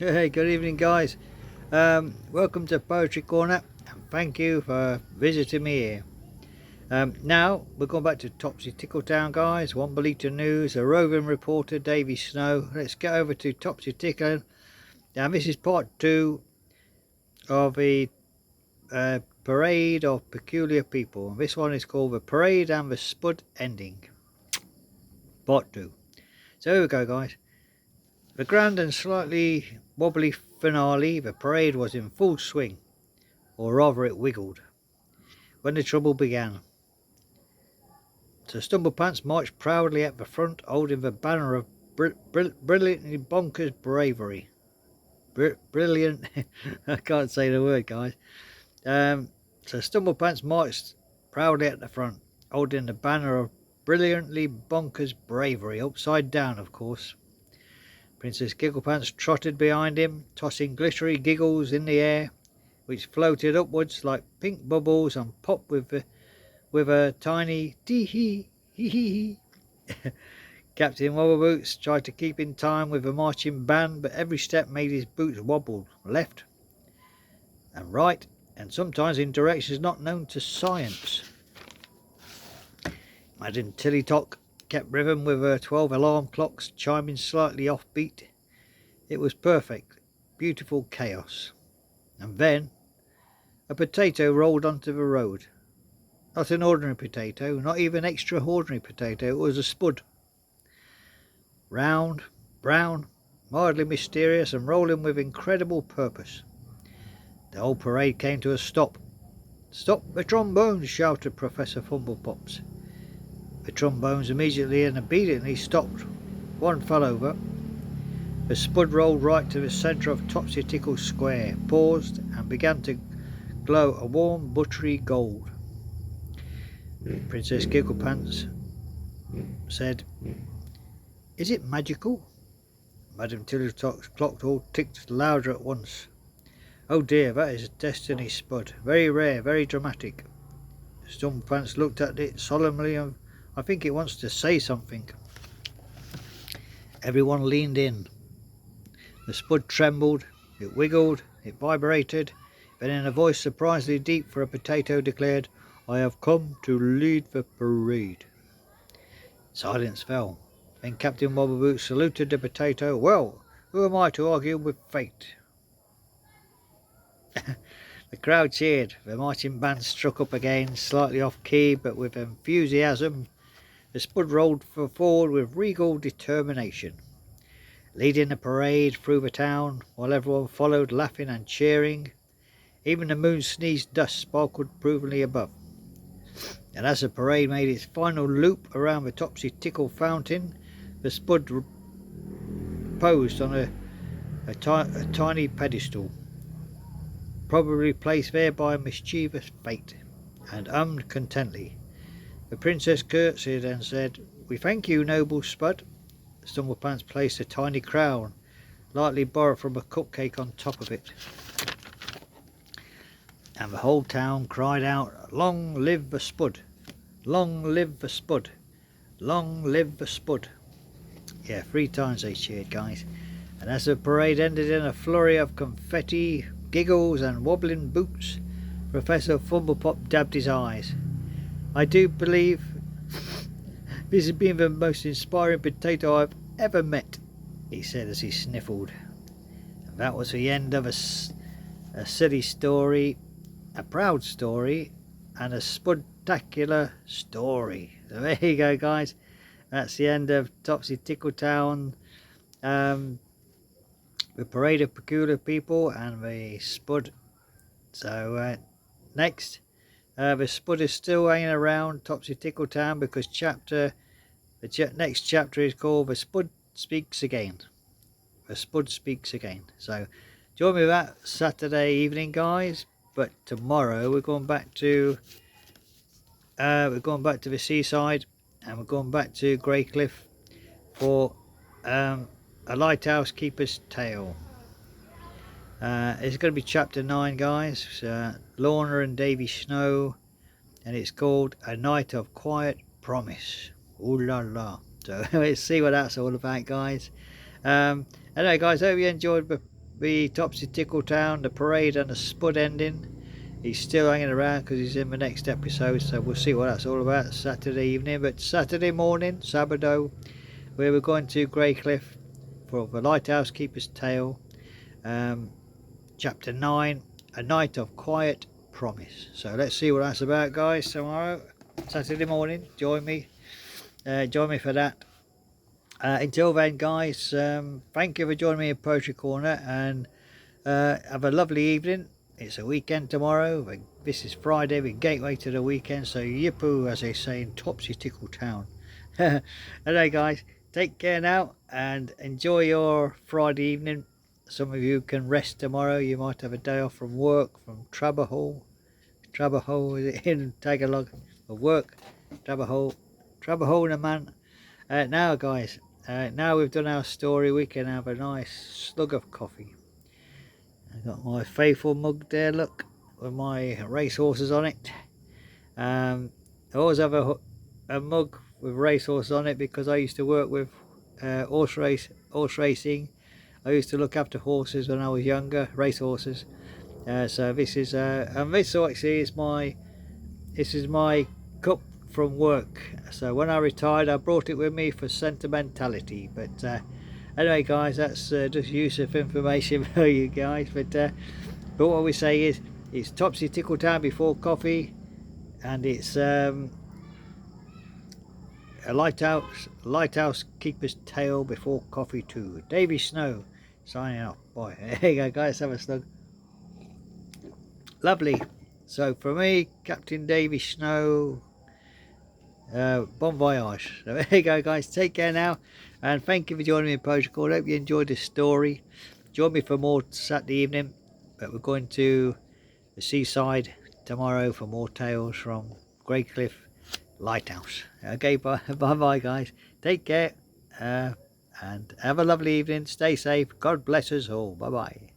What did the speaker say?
Hey, good evening, guys. Welcome to Poetry Corner, and thank you for visiting me here. Now we're going back to Topsy Tickletown, guys. Wombleton News, a roving reporter, Davy Snow. Let's get over to Topsy Tickle. Now, this is part 2 of the Parade of Peculiar People. This one is called The Parade and the Spud Ending, part 2. So here we go, guys. The grand and slightly wobbly finale, the parade was in full swing, or rather it wiggled, when the trouble began. Sir Stumblepants marched proudly at the front, holding the banner of brilliantly bonkers bravery. Brilliant, I can't say the word, guys. Sir Stumblepants marched proudly at the front, holding the banner of brilliantly bonkers bravery, upside down, of course. Princess Gigglepants trotted behind him, tossing glittery giggles in the air, which floated upwards like pink bubbles and popped with a tiny tee-hee, hee-hee-hee. Captain Wobbleboots tried to keep in time with the marching band, but every step made his boots wobble left and right, and sometimes in directions not known to science. Madame Tilly-Tock kept rhythm with her 12 alarm clocks chiming slightly off beat. It was perfect, beautiful chaos. And then a potato rolled onto the road. Not an ordinary potato, not even extraordinary potato, it was a spud. Round, brown, mildly mysterious, and rolling with incredible purpose. The whole parade came to a stop. "Stop the trombones!" shouted Professor Fumblepops. The trombones immediately and obediently stopped. One fell over. The spud rolled right to the centre of Topsy Tickle Square, paused, and began to glow a warm, buttery gold. Princess Gigglepants said, "Is it magical?" Madame Tillytock's clock all ticked louder at once. "Oh dear, that is a destiny spud. Very rare, very dramatic." Stumpants looked at it solemnly, and I think it wants to say something. Everyone leaned in. The spud trembled, it wiggled, it vibrated. Then in a voice surprisingly deep for a potato declared, "I have come to lead the parade." Silence fell. Then Captain Wobbleboot saluted the potato. "Well, who am I to argue with fate?" The crowd cheered. The marching band struck up again, slightly off key, but with enthusiasm. The spud rolled forward with regal determination, leading the parade through the town, while everyone followed, laughing and cheering. Even the moon sneezed dust sparkled provingly above. And as the parade made its final loop around the Topsy Tickle fountain, the spud posed on a tiny pedestal, probably placed there by a mischievous fate, and hummed contentedly. The princess curtsied and said, "We thank you, noble spud." Stumblepants placed a tiny crown, lightly borrowed from a cupcake, on top of it. And the whole town cried out, "Long live the spud! Long live the spud! Long live the spud!" Yeah, 3 times they cheered, guys. And as the parade ended in a flurry of confetti, giggles and wobbling boots, Professor Fumblepop dabbed his eyes. "I do believe this has been the most inspiring potato I've ever met," he said as he sniffled. And that was the end of a silly story, a proud story, and a spudtacular story. So there you go, guys. That's the end of Topsy Tickletown, the Parade of Peculiar People, and the spud. So next, the spud is still hanging around Topsy Tickletown because the next chapter is called "The Spud Speaks Again." The spud speaks again. So join me that Saturday evening, guys. But tomorrow we're going back to the seaside, and we're going back to Greycliff for a lighthouse keeper's tale. It's going to be chapter 9, guys. Lorna and Davy Snow, and it's called "A Night of Quiet Promise." Ooh la la. So let's see what that's all about, guys. Anyway, guys, I hope you enjoyed the the Topsy Tickle Town, the parade and the spud ending. He's still hanging around because he's in the next episode, so we'll see what that's all about Saturday evening. But Saturday morning, Sabado, we were going to Greycliff for the Lighthouse Keeper's Tale, Chapter 9, A Night of Quiet Promise. So let's see what that's about, guys, tomorrow, Saturday morning. Join me for that. Until then, guys, thank you for joining me in Poetry Corner, and have a lovely evening. It's a weekend tomorrow. This is Friday, the gateway to the weekend, so yippoo, as they say in Topsy Tickle Town. Anyway, guys, take care now and enjoy your Friday evening. Some of you can rest tomorrow. You might have a day off from work, from Traberhole is it in Tagalog, of work, Traberhole the man. Now, guys, now we've done our story, we can have a nice slug of coffee. I've got my faithful mug there, look, with my racehorses on it. I always have a mug with racehorses on it because I used to work with horse racing. I used to look after horses when I was younger, racehorses. So this is and this actually is my cup from work. So when I retired, I brought it with me for sentimentality. But anyway, guys, that's just use of information for you guys. But what we say is, it's Topsy Tickle Town before coffee, and it's a lighthouse keeper's tale before coffee too. Davy Snow signing off. Boy, there you go, guys. Have a slug. Lovely. So for me, Captain Davy Snow, bon voyage. So there you go, guys. Take care now, and thank you for joining me in Poetry Corner. Hope you enjoyed this story. Join me for more Saturday evening, but we're going to the seaside tomorrow for more tales from Greycliff Lighthouse. Okay, bye guys. Take care, and have a lovely evening. Stay safe. God bless us all. Bye bye.